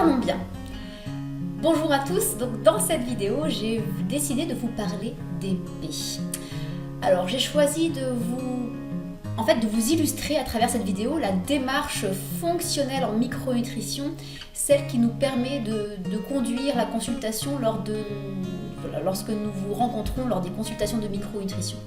Parlons bien. Bonjour à tous, donc dans cette vidéo, j'ai décidé de vous parler des P. Alors j'ai choisi de vous illustrer à travers cette vidéo la démarche fonctionnelle en micronutrition, celle qui nous permet de conduire la consultation lorsque nous vous rencontrons lors des consultations de micronutrition.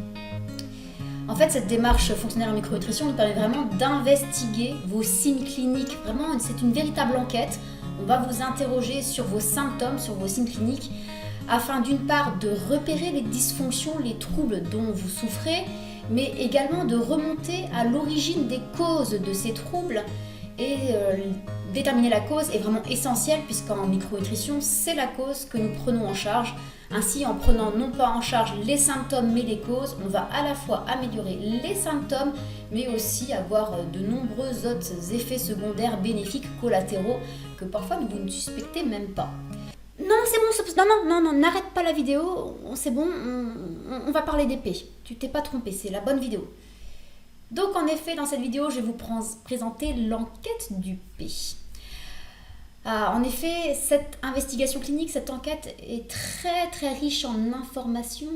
En fait, cette démarche fonctionnelle en micronutrition nous permet vraiment d'investiguer vos signes cliniques. Vraiment, c'est une véritable enquête. On va vous interroger sur vos symptômes, sur vos signes cliniques, afin d'une part de repérer les dysfonctions, les troubles dont vous souffrez, mais également de remonter à l'origine des causes de ces troubles. Et déterminer la cause est vraiment essentiel, puisqu'en micronutrition, c'est la cause que nous prenons en charge. Ainsi, en prenant non pas en charge les symptômes mais les causes, on va à la fois améliorer les symptômes, mais aussi avoir de nombreux autres effets secondaires bénéfiques collatéraux que parfois vous ne suspectez même pas. Non, c'est bon, non, n'arrête pas la vidéo, c'est bon, on va parler des P. Tu t'es pas trompé, c'est la bonne vidéo. Donc en effet, dans cette vidéo, je vais vous présenter l'enquête du P. En effet, cette investigation clinique, cette enquête est très très riche en informations.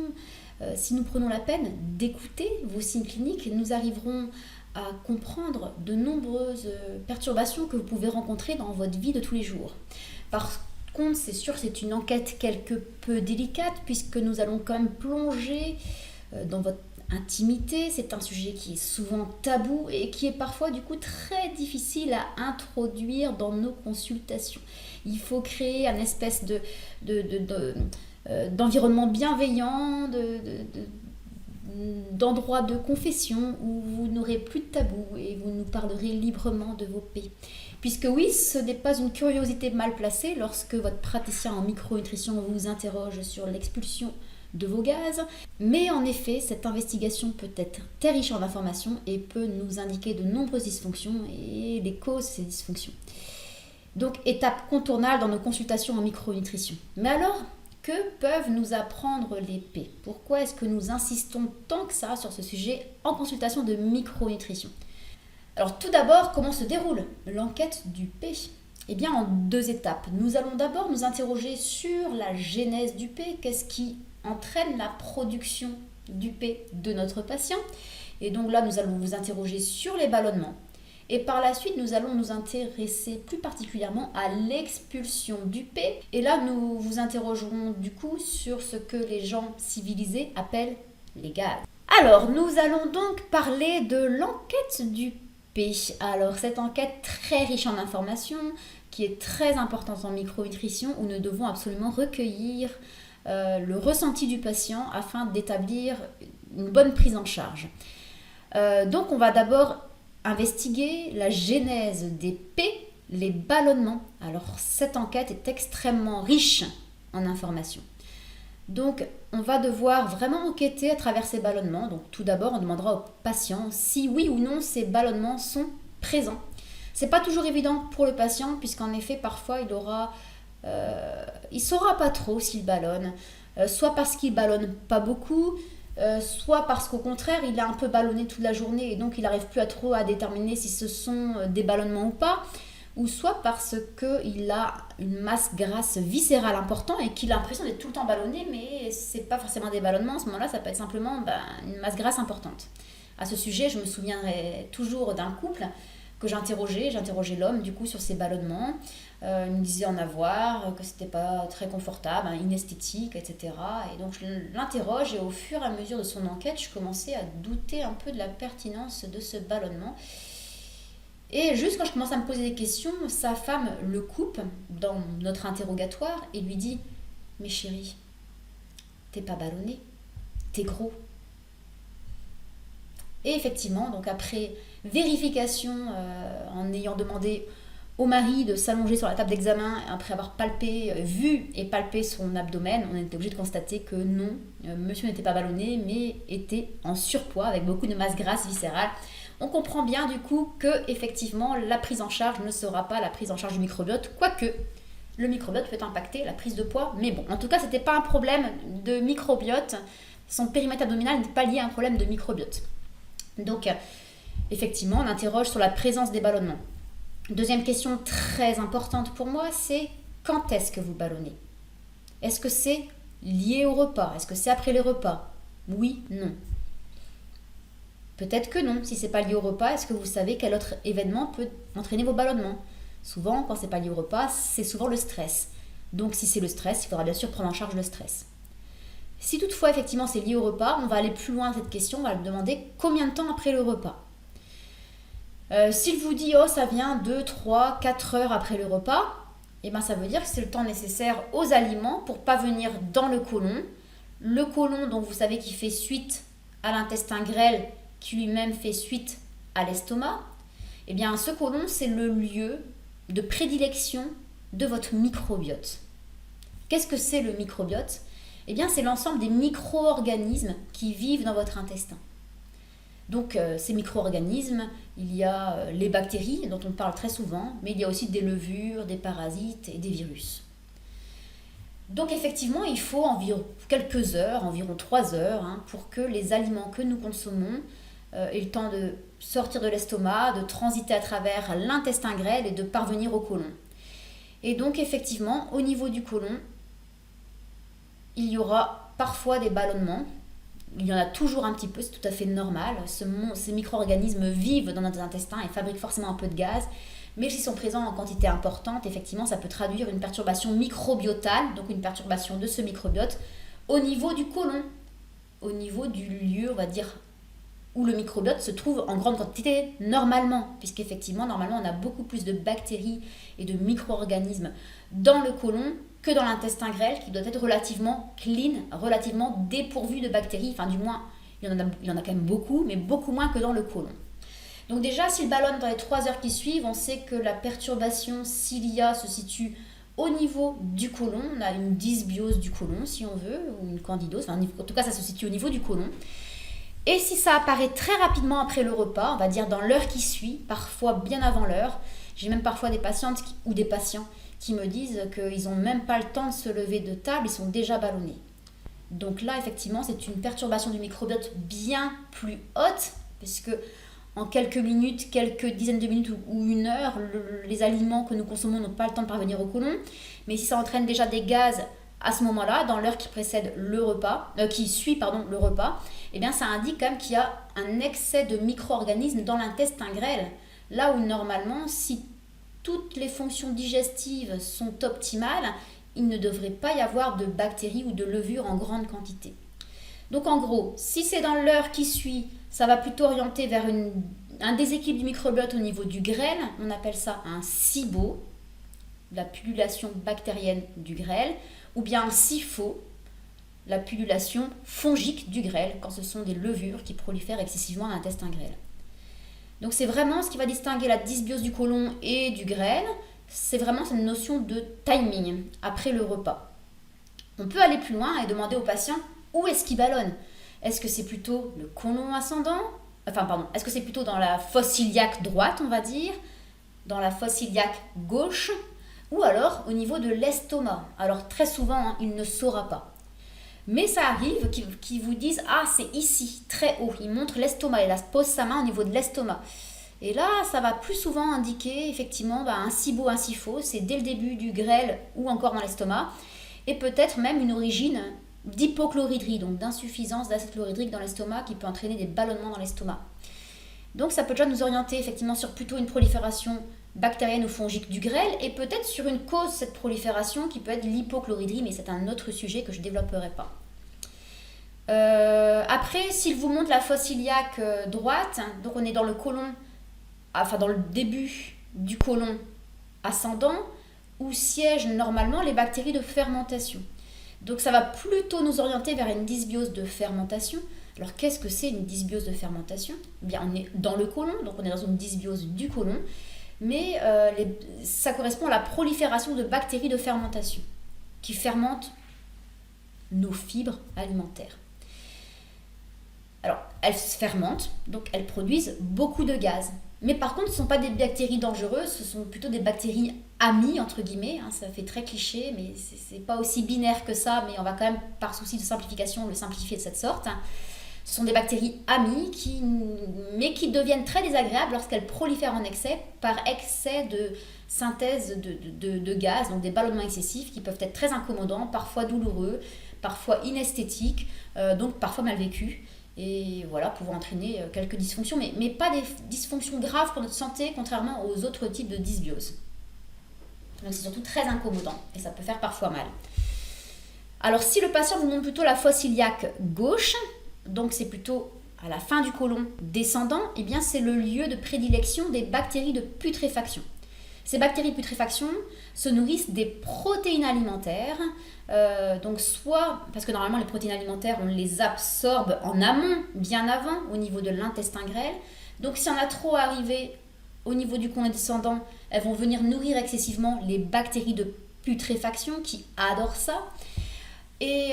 Si nous prenons la peine d'écouter vos signes cliniques, nous arriverons à comprendre de nombreuses perturbations que vous pouvez rencontrer dans votre vie de tous les jours. Par contre, c'est sûr, c'est une enquête quelque peu délicate puisque nous allons quand même plonger dans votre intimité. C'est un sujet qui est souvent tabou et qui est parfois du coup très difficile à introduire dans nos consultations. Il faut créer un espèce d'environnement bienveillant, d'endroit de confession où vous n'aurez plus de tabou et vous nous parlerez librement de vos P. Puisque oui, ce n'est pas une curiosité mal placée lorsque votre praticien en micronutrition vous interroge sur l'expulsion de vos gaz, mais en effet, cette investigation peut être très riche en informations et peut nous indiquer de nombreuses dysfonctions et les causes de ces dysfonctions. Donc, étape contournable dans nos consultations en micronutrition. Mais alors, que peuvent nous apprendre les P? Pourquoi est-ce que nous insistons tant que ça sur ce sujet en consultation de micronutrition? Alors, tout d'abord, comment se déroule l'enquête du P? Eh bien, en 2 étapes. Nous allons d'abord nous interroger sur la genèse du P, qu'est-ce qui entraîne la production du P de notre patient. Et donc là, nous allons vous interroger sur les ballonnements. Et par la suite, nous allons nous intéresser plus particulièrement à l'expulsion du P. Et là, nous vous interrogerons du coup sur ce que les gens civilisés appellent les gaz. Alors, nous allons donc parler de l'enquête du P. Alors, cette enquête très riche en informations, qui est très importante en micronutrition, où nous devons absolument recueillir le ressenti du patient afin d'établir une bonne prise en charge. Donc on va d'abord investiguer la genèse des P, les ballonnements. Alors cette enquête est extrêmement riche en informations. Donc on va devoir vraiment enquêter à travers ces ballonnements. Donc tout d'abord on demandera au patient si oui ou non ces ballonnements sont présents. C'est pas toujours évident pour le patient puisqu'en effet parfois il saura pas trop s'il ballonne, soit parce qu'il ballonne pas beaucoup, soit parce qu'au contraire il a un peu ballonné toute la journée et donc il n'arrive plus trop à déterminer si ce sont des ballonnements ou pas, ou soit parce qu'il a une masse grasse viscérale importante et qu'il a l'impression d'être tout le temps ballonné, mais c'est pas forcément des ballonnements. À ce moment-là, ça peut être simplement une masse grasse importante. À ce sujet, je me souviendrai toujours d'un couple que j'interrogeais l'homme du coup sur ses ballonnements. Il me disait en avoir, que c'était pas très confortable, inesthétique, etc. Et donc je l'interroge et au fur et à mesure de son enquête, je commençais à douter un peu de la pertinence de ce ballonnement. Et juste quand je commence à me poser des questions, sa femme le coupe dans notre interrogatoire et lui dit « Mais chérie, t'es pas ballonné, t'es gros ». Et effectivement, donc après vérification, en ayant demandé au mari de s'allonger sur la table d'examen, après avoir vu et palpé son abdomen, on était obligé de constater que non, monsieur n'était pas ballonné, mais était en surpoids avec beaucoup de masse grasse viscérale. On comprend bien du coup que effectivement la prise en charge ne sera pas la prise en charge du microbiote, quoique le microbiote peut impacter la prise de poids, mais bon, en tout cas c'était pas un problème de microbiote, son périmètre abdominal n'est pas lié à un problème de microbiote. Donc effectivement on interroge sur la présence des ballonnements. Deuxième question très importante pour moi, c'est quand est-ce que vous ballonnez? Est-ce que c'est lié au repas? Est-ce que c'est après les repas? Oui, non. Peut-être que non. Si c'est pas lié au repas, est-ce que vous savez quel autre événement peut entraîner vos ballonnements? Souvent, quand c'est pas lié au repas, c'est souvent le stress. Donc si c'est le stress, il faudra bien sûr prendre en charge le stress. Si toutefois, effectivement, c'est lié au repas, on va aller plus loin dans cette question, on va lui demander combien de temps après le repas. S'il vous dit, oh, ça vient 2, 3, 4 heures après le repas, eh ben, ça veut dire que c'est le temps nécessaire aux aliments pour pas venir dans le côlon. Le côlon, donc vous savez qu'il fait suite à l'intestin grêle, qui lui-même fait suite à l'estomac. Eh bien, ce côlon, c'est le lieu de prédilection de votre microbiote. Qu'est-ce que c'est le microbiote? Eh bien, c'est l'ensemble des micro-organismes qui vivent dans votre intestin. Donc, ces micro-organismes, il y a les bactéries, dont on parle très souvent, mais il y a aussi des levures, des parasites et des virus. Donc, effectivement, il faut environ quelques heures, environ 3 heures, pour que les aliments que nous consommons aient le temps de sortir de l'estomac, de transiter à travers l'intestin grêle et de parvenir au côlon. Et donc, effectivement, au niveau du côlon, il y aura parfois des ballonnements. Il y en a toujours un petit peu, c'est tout à fait normal. Ces micro-organismes vivent dans notre intestin et fabriquent forcément un peu de gaz. Mais s'ils sont présents en quantité importante, effectivement, ça peut traduire une perturbation microbiotale, donc une perturbation de ce microbiote, au niveau du côlon, au niveau du lieu, on va dire, où le microbiote se trouve en grande quantité normalement, puisqu'effectivement, normalement, on a beaucoup plus de bactéries et de micro-organismes dans le côlon que dans l'intestin grêle, qui doit être relativement clean, relativement dépourvu de bactéries, enfin du moins, il y en a quand même beaucoup, mais beaucoup moins que dans le côlon. Donc déjà, s'il ballonne dans les 3 heures qui suivent, on sait que la perturbation cilia se situe au niveau du côlon. On a une dysbiose du côlon, si on veut, ou une candidose, enfin, en tout cas, ça se situe au niveau du côlon. Et si ça apparaît très rapidement après le repas, on va dire dans l'heure qui suit, parfois bien avant l'heure, j'ai même parfois des patientes ou des patients qui me disent qu'ils n'ont même pas le temps de se lever de table, ils sont déjà ballonnés. Donc là, effectivement, c'est une perturbation du microbiote bien plus haute, puisque en quelques minutes, quelques dizaines de minutes ou une heure, les aliments que nous consommons n'ont pas le temps de parvenir au côlon. Mais si ça entraîne déjà des gaz à ce moment-là, dans l'heure qui précède le repas, qui suit le repas, eh bien ça indique quand même qu'il y a un excès de micro-organismes dans l'intestin grêle. Là où normalement, si toutes les fonctions digestives sont optimales, il ne devrait pas y avoir de bactéries ou de levures en grande quantité. Donc en gros, si c'est dans l'heure qui suit, ça va plutôt orienter vers un déséquilibre du microbiote au niveau du grêle, on appelle ça un SIBO, la pullulation bactérienne du grêle, ou bien un SIFO, la pullulation fongique du grêle, quand ce sont des levures qui prolifèrent excessivement à l'intestin grêle. Donc c'est vraiment ce qui va distinguer la dysbiose du côlon et du grêle, c'est vraiment cette notion de timing après le repas. On peut aller plus loin et demander au patient où est-ce qu'il ballonne. Est-ce que c'est plutôt le côlon ascendant? Est-ce que c'est plutôt dans la fosse iliaque droite, on va dire, dans la fosse iliaque gauche, ou alors au niveau de l'estomac? Alors très souvent, il ne saura pas. Mais ça arrive qu'ils vous disent « Ah, c'est ici, très haut ». Il montre l'estomac, il pose sa main au niveau de l'estomac. Et là, ça va plus souvent indiquer effectivement un SIBO, un SIFO, c'est dès le début du grêle ou encore dans l'estomac, et peut-être même une origine d'hypochloridrie, donc d'insuffisance d'acide chlorhydrique dans l'estomac qui peut entraîner des ballonnements dans l'estomac. Donc ça peut déjà nous orienter effectivement sur plutôt une prolifération bactérienne ou fongique du grêle et peut-être sur une cause de cette prolifération qui peut être l'hypochloridrie, mais c'est un autre sujet que je ne développerai pas. Après, s'il vous montre la fosse iliaque droite, donc on est dans le côlon, dans le début du côlon ascendant, où siègent normalement les bactéries de fermentation. Donc ça va plutôt nous orienter vers une dysbiose de fermentation. Alors qu'est-ce que c'est une dysbiose de fermentation? Bien, on est dans le côlon, donc on est dans une dysbiose du côlon, mais ça correspond à la prolifération de bactéries de fermentation qui fermentent nos fibres alimentaires. Alors, elles se fermentent, donc elles produisent beaucoup de gaz. Mais par contre, ce ne sont pas des bactéries dangereuses, ce sont plutôt des bactéries amies, entre guillemets. Ça fait très cliché, mais ce n'est pas aussi binaire que ça, mais on va quand même, par souci de simplification, le simplifier de cette sorte. Ce Ce sont des bactéries amies, mais qui deviennent très désagréables lorsqu'elles prolifèrent en excès, par excès de synthèse de gaz, donc des ballonnements excessifs qui peuvent être très incommodants, parfois douloureux, parfois inesthétiques, donc parfois mal vécus. Et voilà, pouvant entraîner quelques dysfonctions, mais pas des dysfonctions graves pour notre santé, contrairement aux autres types de dysbiose. Donc c'est surtout très incommodant et ça peut faire parfois mal. Alors si le patient vous montre plutôt la fosse iliaque gauche, donc c'est plutôt à la fin du côlon descendant, eh bien c'est le lieu de prédilection des bactéries de putréfaction. Ces bactéries de putréfaction se nourrissent des protéines alimentaires, donc soit, parce que normalement les protéines alimentaires on les absorbe en amont, bien avant, au niveau de l'intestin grêle, donc si on a trop arrivé au niveau du côlon descendant, elles vont venir nourrir excessivement les bactéries de putréfaction qui adorent ça. Et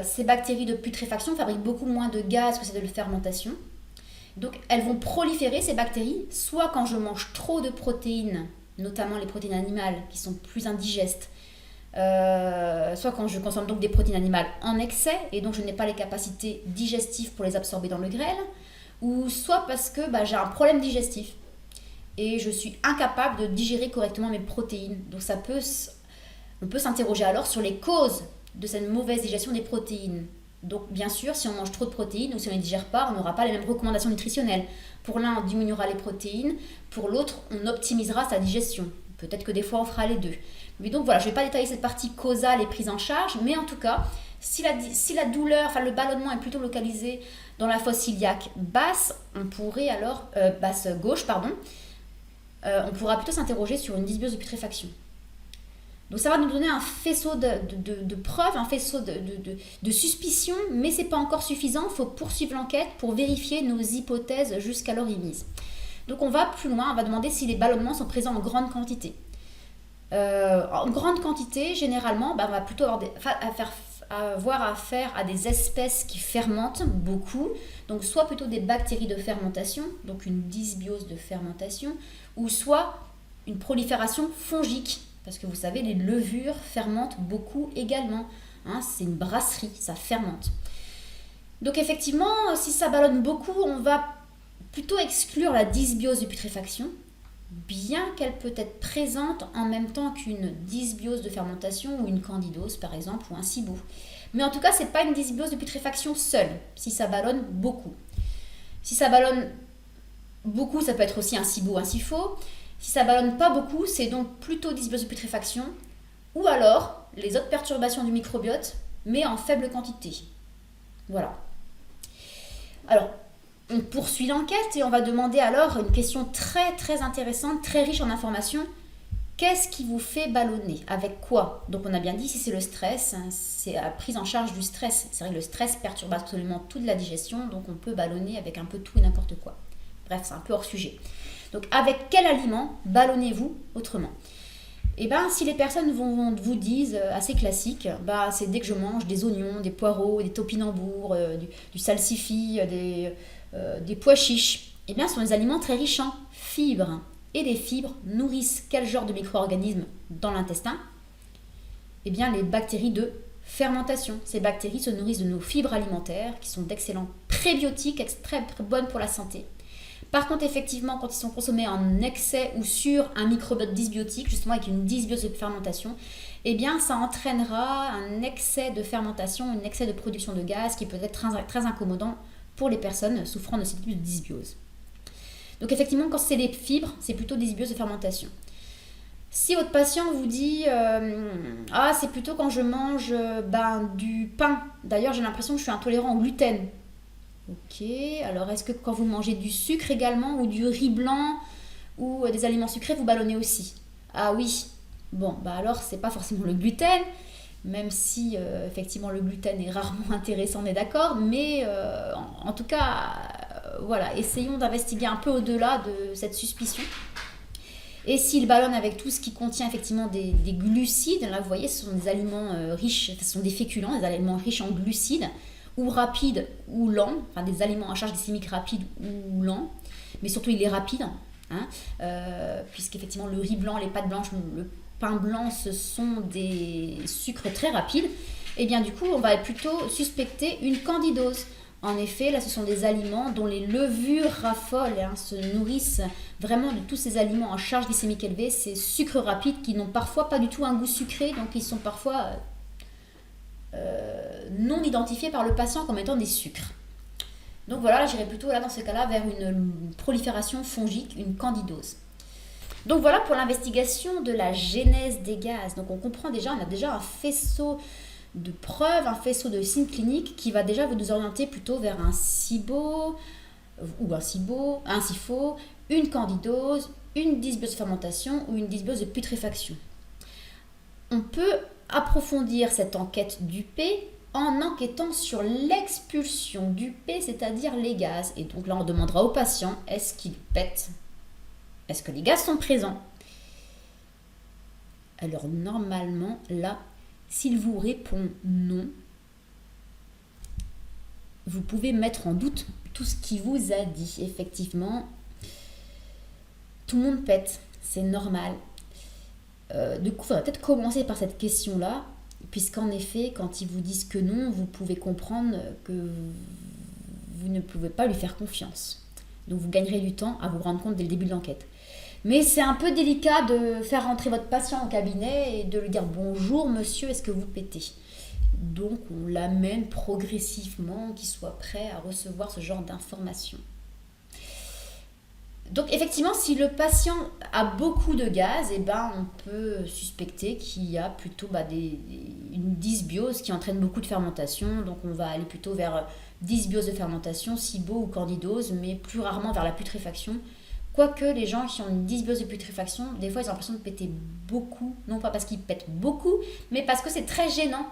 ces bactéries de putréfaction fabriquent beaucoup moins de gaz que celles de fermentation. Donc elles vont proliférer, ces bactéries, soit quand je mange trop de protéines, notamment les protéines animales qui sont plus indigestes, soit quand je consomme donc des protéines animales en excès et donc je n'ai pas les capacités digestives pour les absorber dans le grêle, ou soit parce que j'ai un problème digestif et je suis incapable de digérer correctement mes protéines. Donc on peut s'interroger alors sur les causes de cette mauvaise digestion des protéines. Donc bien sûr, si on mange trop de protéines ou si on ne les digère pas, on n'aura pas les mêmes recommandations nutritionnelles. Pour l'un, on diminuera les protéines, pour l'autre, on optimisera sa digestion. Peut-être que des fois, on fera les deux. Mais donc voilà, je ne vais pas détailler cette partie causale et prise en charge, mais en tout cas, si la douleur, le ballonnement est plutôt localisé dans la fosse iliaque basse, on pourrait alors, basse gauche, on pourra plutôt s'interroger sur une dysbiose de putréfaction. Donc ça va nous donner un faisceau de preuves, un faisceau de suspicions, mais ce n'est pas encore suffisant, il faut poursuivre l'enquête pour vérifier nos hypothèses jusqu'alors émises. Donc on va plus loin, on va demander si les ballonnements sont présents en grande quantité. En grande quantité, généralement, on va plutôt avoir affaire à des espèces qui fermentent beaucoup, donc soit plutôt des bactéries de fermentation, donc une dysbiose de fermentation, ou soit une prolifération fongique, parce que vous savez, les levures fermentent beaucoup également. C'est une brasserie, ça fermente. Donc effectivement, si ça ballonne beaucoup, on va plutôt exclure la dysbiose de putréfaction, bien qu'elle peut être présente en même temps qu'une dysbiose de fermentation ou une candidose par exemple, ou un SIBO. Mais en tout cas, ce n'est pas une dysbiose de putréfaction seule, si ça ballonne beaucoup. Si ça ballonne beaucoup, ça peut être aussi un SIBO, un SIFO. Si ça ballonne pas beaucoup, c'est donc plutôt dysbiose de putréfaction, ou alors les autres perturbations du microbiote, mais en faible quantité. Voilà. Alors, on poursuit l'enquête et on va demander alors une question très très intéressante, très riche en informations. Qu'est-ce qui vous fait ballonner? Avec quoi? Donc on a bien dit, si c'est le stress, c'est la prise en charge du stress. C'est vrai que le stress perturbe absolument toute la digestion, donc on peut ballonner avec un peu tout et n'importe quoi. Bref, c'est un peu hors sujet. Donc avec quel aliment ballonnez-vous autrement? Et si les personnes vous disent, assez classique, c'est dès que je mange des oignons, des poireaux, des topinambours, du salsifis, des pois chiches, ce sont des aliments très riches en fibres. Et les fibres nourrissent quel genre de micro-organismes dans l'intestin? Les bactéries de fermentation. Ces bactéries se nourrissent de nos fibres alimentaires, qui sont d'excellents prébiotiques, très bonnes pour la santé. Par contre, effectivement, quand ils sont consommés en excès ou sur un microbiote dysbiotique, justement avec une dysbiose de fermentation, ça entraînera un excès de fermentation, un excès de production de gaz qui peut être très, très incommodant pour les personnes souffrant de ce type de dysbiose. Donc effectivement, quand c'est les fibres, c'est plutôt dysbiose de fermentation. Si votre patient vous dit c'est plutôt quand je mange du pain. D'ailleurs, j'ai l'impression que je suis intolérant au gluten. Ok, alors est-ce que quand vous mangez du sucre également ou du riz blanc ou des aliments sucrés, vous ballonnez aussi? Ah oui, bon, alors c'est pas forcément le gluten, même si effectivement le gluten est rarement intéressant, on est d'accord, mais en tout cas, voilà, essayons d'investiguer un peu au-delà de cette suspicion. Et s'il ballonne avec tout ce qui contient effectivement des glucides, là vous voyez, ce sont des aliments riches, ce sont des féculents, des aliments riches en glucides, ou rapides ou lents, des aliments à charge glycémique rapide ou lents, mais surtout il est rapide, puisqu'effectivement le riz blanc, les pâtes blanches, le pain blanc, ce sont des sucres très rapides, du coup on va plutôt suspecter une candidose. En effet, là, ce sont des aliments dont les levures raffolent, se nourrissent vraiment de tous ces aliments à charge glycémique élevée, ces sucres rapides qui n'ont parfois pas du tout un goût sucré, donc ils sont parfois non identifiés par le patient comme étant des sucres. Donc voilà, là, j'irais plutôt là, dans ce cas-là vers une prolifération fongique, une candidose. Donc voilà pour l'investigation de la genèse des gaz. Donc on comprend déjà, on a déjà un faisceau de preuves, un faisceau de signes cliniques qui va déjà vous orienter plutôt vers un SIBO ou un SIFO, une candidose, une dysbiose de fermentation ou une dysbiose de putréfaction. On peut approfondir cette enquête du P en enquêtant sur l'expulsion du P, c'est-à-dire les gaz. Et donc là, on demandera au patient, est-ce qu'il pète? Est-ce que les gaz sont présents? Alors normalement, là, s'il vous répond non, vous pouvez mettre en doute tout ce qu'il vous a dit. Effectivement, tout le monde pète, c'est normal. Du coup, il faudra peut-être commencer par cette question-là, puisqu'en effet, quand ils vous disent que non, vous pouvez comprendre que vous ne pouvez pas lui faire confiance. Donc vous gagnerez du temps à vous rendre compte dès le début de l'enquête. Mais c'est un peu délicat de faire rentrer votre patient au cabinet et de lui dire « Bonjour monsieur, est-ce que vous pétez ?» Donc on l'amène progressivement, qu'il soit prêt à recevoir ce genre d'informations. Donc effectivement, si le patient a beaucoup de gaz, on peut suspecter qu'il y a plutôt une dysbiose qui entraîne beaucoup de fermentation. Donc on va aller plutôt vers dysbiose de fermentation, SIBO ou candidose, mais plus rarement vers la putréfaction. Quoique les gens qui ont une dysbiose de putréfaction, des fois ils ont l'impression de péter beaucoup, non pas parce qu'ils pètent beaucoup, mais parce que c'est très gênant.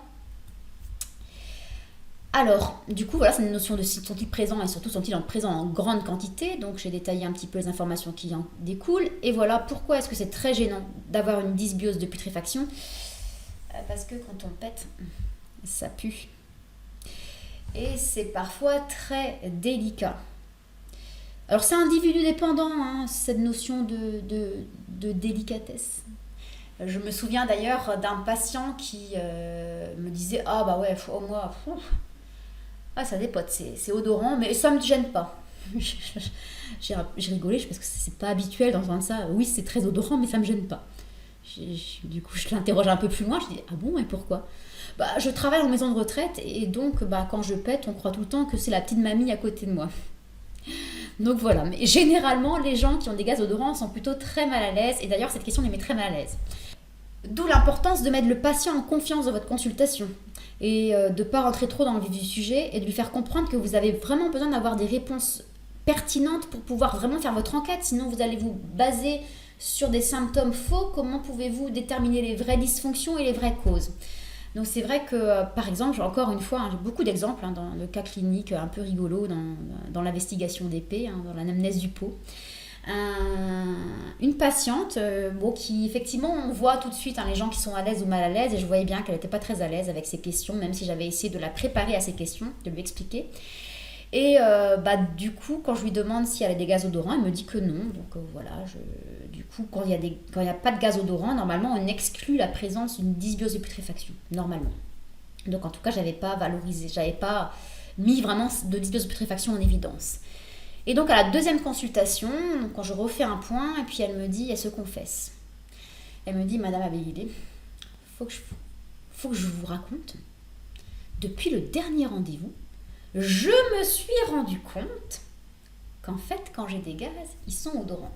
Alors, du coup, voilà, c'est une notion de sont-ils présents et surtout sont-ils présents en grande quantité. Donc, j'ai détaillé un petit peu les informations qui en découlent. Et voilà, pourquoi est-ce que c'est très gênant d'avoir une dysbiose de putréfaction? Parce que quand on pète, ça pue. Et c'est parfois très délicat. Alors, c'est individu dépendant, cette notion de délicatesse. Je me souviens d'ailleurs d'un patient qui me disait « Ah bah ouais, moi... ça dépote, c'est odorant, mais ça ne me gêne pas. » J'ai rigolé parce que c'est pas habituel d'entendre ça. Oui, c'est très odorant, mais ça ne me gêne pas. Du coup, je l'interroge un peu plus loin. Je dis « Ah bon, et pourquoi ?» Je travaille en maison de retraite et donc quand je pète, on croit tout le temps que c'est la petite mamie à côté de moi. Donc voilà, mais généralement, les gens qui ont des gaz odorants sont plutôt très mal à l'aise. Et d'ailleurs, cette question les met très mal à l'aise. D'où l'importance de mettre le patient en confiance dans votre consultation et de ne pas rentrer trop dans le vif du sujet et de lui faire comprendre que vous avez vraiment besoin d'avoir des réponses pertinentes pour pouvoir vraiment faire votre enquête. Sinon, vous allez vous baser sur des symptômes faux. Comment pouvez-vous déterminer les vraies dysfonctions et les vraies causes? Donc c'est vrai que, par exemple, encore une fois, j'ai beaucoup d'exemples dans le cas clinique un peu rigolo, dans l'investigation des P, dans l'anamnèse du pot. Une patiente qui effectivement on voit tout de suite les gens qui sont à l'aise ou mal à l'aise, et je voyais bien qu'elle n'était pas très à l'aise avec ces questions, même si j'avais essayé de la préparer à ces questions, de lui expliquer. Et du coup, quand je lui demande si elle a des gaz odorants, elle me dit que non. Donc voilà, du coup, quand il n'y a pas de gaz odorant, normalement on exclut la présence d'une dysbiose de putréfaction, normalement. Donc en tout cas, j'avais pas mis vraiment de dysbiose de putréfaction en évidence. Et donc à la deuxième consultation, quand je refais un point, et puis elle se confesse. Elle me dit, Madame Abéguilé, faut que je vous raconte, depuis le dernier rendez-vous, je me suis rendu compte qu'en fait, quand j'ai des gaz, ils sont odorants.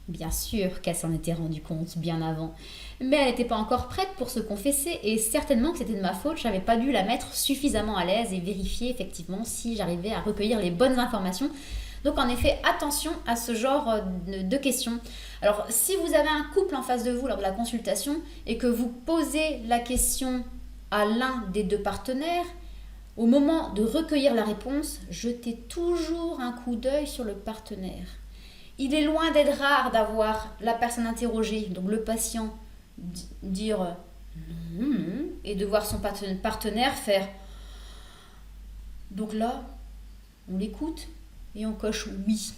Bien sûr qu'elle s'en était rendue compte bien avant, mais elle n'était pas encore prête pour se confesser et certainement que c'était de ma faute, je n'avais pas dû la mettre suffisamment à l'aise et vérifier effectivement si j'arrivais à recueillir les bonnes informations. Donc en effet, attention à ce genre de questions. Alors si vous avez un couple en face de vous lors de la consultation et que vous posez la question à l'un des deux partenaires, au moment de recueillir la réponse, jetez toujours un coup d'œil sur le partenaire. Il est loin d'être rare d'avoir la personne interrogée, donc le patient, dire et de voir son partenaire faire. Donc là, on l'écoute et on coche oui.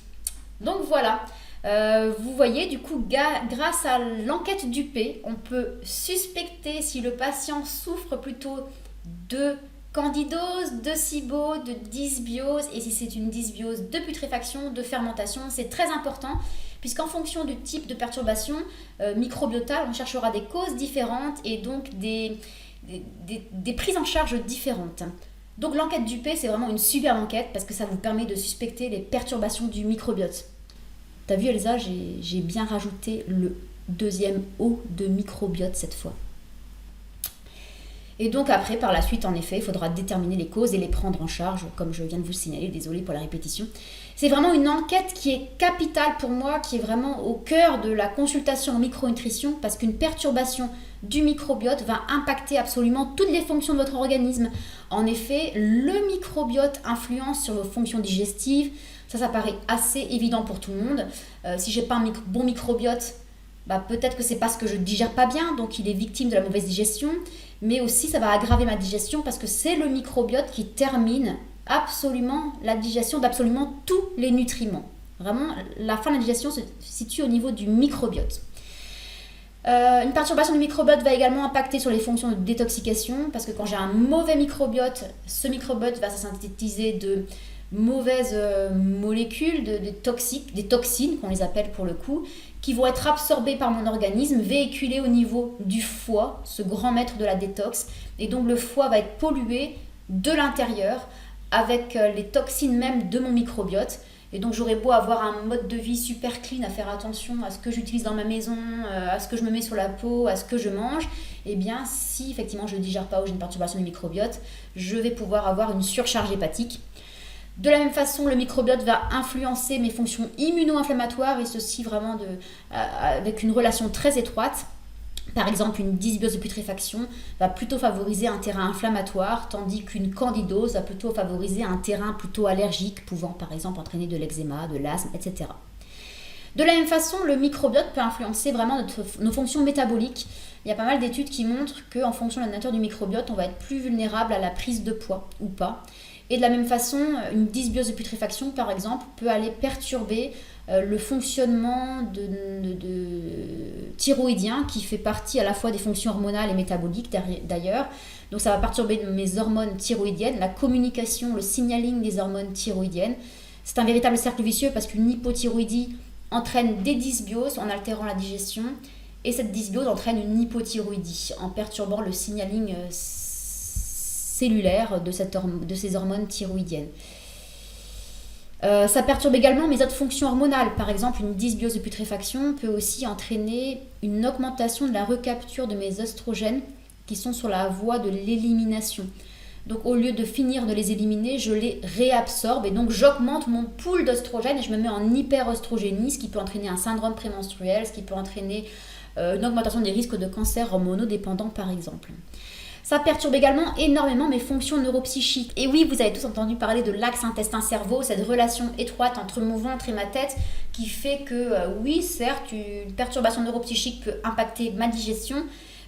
Donc voilà, vous voyez, du coup, grâce à l'enquête du P, on peut suspecter si le patient souffre plutôt de candidose, de SIBO, de dysbiose, et si c'est une dysbiose, de putréfaction, de fermentation. C'est très important, puisqu'en fonction du type de perturbation microbiotale, on cherchera des causes différentes et donc des prises en charge différentes. Donc l'enquête du P, c'est vraiment une super enquête parce que ça vous permet de suspecter les perturbations du microbiote. T'as vu Elsa, j'ai bien rajouté le deuxième O de microbiote cette fois. Et donc après, par la suite, en effet, il faudra déterminer les causes et les prendre en charge, comme je viens de vous le signaler, désolé pour la répétition. C'est vraiment une enquête qui est capitale pour moi, qui est vraiment au cœur de la consultation en micronutrition, parce qu'une perturbation du microbiote va impacter absolument toutes les fonctions de votre organisme. En effet, le microbiote influence sur vos fonctions digestives. Ça paraît assez évident pour tout le monde. Si j'ai pas un bon microbiote, peut-être que c'est parce que je ne digère pas bien, donc il est victime de la mauvaise digestion. Mais aussi, ça va aggraver ma digestion parce que c'est le microbiote qui termine absolument la digestion d'absolument tous les nutriments. Vraiment, la fin de la digestion se situe au niveau du microbiote. Une perturbation du microbiote va également impacter sur les fonctions de détoxication parce que quand j'ai un mauvais microbiote, ce microbiote va synthétiser de mauvaises molécules, des toxines qu'on les appelle pour le coup, qui vont être absorbées par mon organisme, véhiculées au niveau du foie, ce grand maître de la détox. Et donc le foie va être pollué de l'intérieur avec les toxines même de mon microbiote. Et donc j'aurais beau avoir un mode de vie super clean, à faire attention à ce que j'utilise dans ma maison, à ce que je me mets sur la peau, à ce que je mange, et bien si effectivement je ne digère pas ou j'ai une perturbation du microbiote, je vais pouvoir avoir une surcharge hépatique. De la même façon, le microbiote va influencer mes fonctions immuno-inflammatoires et ceci vraiment avec une relation très étroite. Par exemple, une dysbiose de putréfaction va plutôt favoriser un terrain inflammatoire, tandis qu'une candidose va plutôt favoriser un terrain plutôt allergique, pouvant par exemple entraîner de l'eczéma, de l'asthme, etc. De la même façon, le microbiote peut influencer vraiment nos fonctions métaboliques. Il y a pas mal d'études qui montrent qu'en fonction de la nature du microbiote, on va être plus vulnérable à la prise de poids ou pas. Et de la même façon, une dysbiose de putréfaction, par exemple, peut aller perturber le fonctionnement thyroïdien, qui fait partie à la fois des fonctions hormonales et métaboliques d'ailleurs. Donc ça va perturber mes hormones thyroïdiennes, la communication, le signaling des hormones thyroïdiennes. C'est un véritable cercle vicieux parce qu'une hypothyroïdie entraîne des dysbioses en altérant la digestion. Et cette dysbiose entraîne une hypothyroïdie en perturbant le signaling cellulaire de ces hormones thyroïdiennes. Ça perturbe également mes autres fonctions hormonales. Par exemple, une dysbiose de putréfaction peut aussi entraîner une augmentation de la recapture de mes œstrogènes qui sont sur la voie de l'élimination. Donc au lieu de finir de les éliminer, je les réabsorbe et donc j'augmente mon pool d'œstrogènes et je me mets en hyperœstrogénie, ce qui peut entraîner un syndrome prémenstruel, ce qui peut entraîner une augmentation des risques de cancer hormonodépendant par exemple. Ça perturbe également énormément mes fonctions neuropsychiques. Et oui, vous avez tous entendu parler de l'axe intestin-cerveau, cette relation étroite entre mon ventre et ma tête qui fait que, oui, certes, une perturbation neuropsychique peut impacter ma digestion,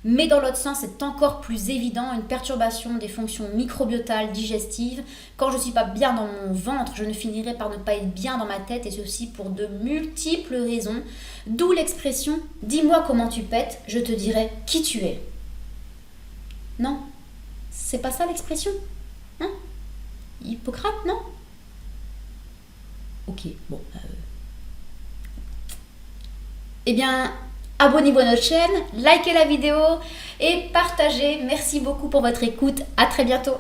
mais dans l'autre sens, c'est encore plus évident, une perturbation des fonctions microbiotales, digestives. Quand je ne suis pas bien dans mon ventre, je ne finirai par ne pas être bien dans ma tête, et ceci pour de multiples raisons. D'où l'expression « dis-moi comment tu pètes, je te dirai qui tu es ». Non, c'est pas ça l'expression, hein? Hippocrate, non? Ok, bon. Eh bien, abonnez-vous à notre chaîne, likez la vidéo et partagez. Merci beaucoup pour votre écoute. À très bientôt.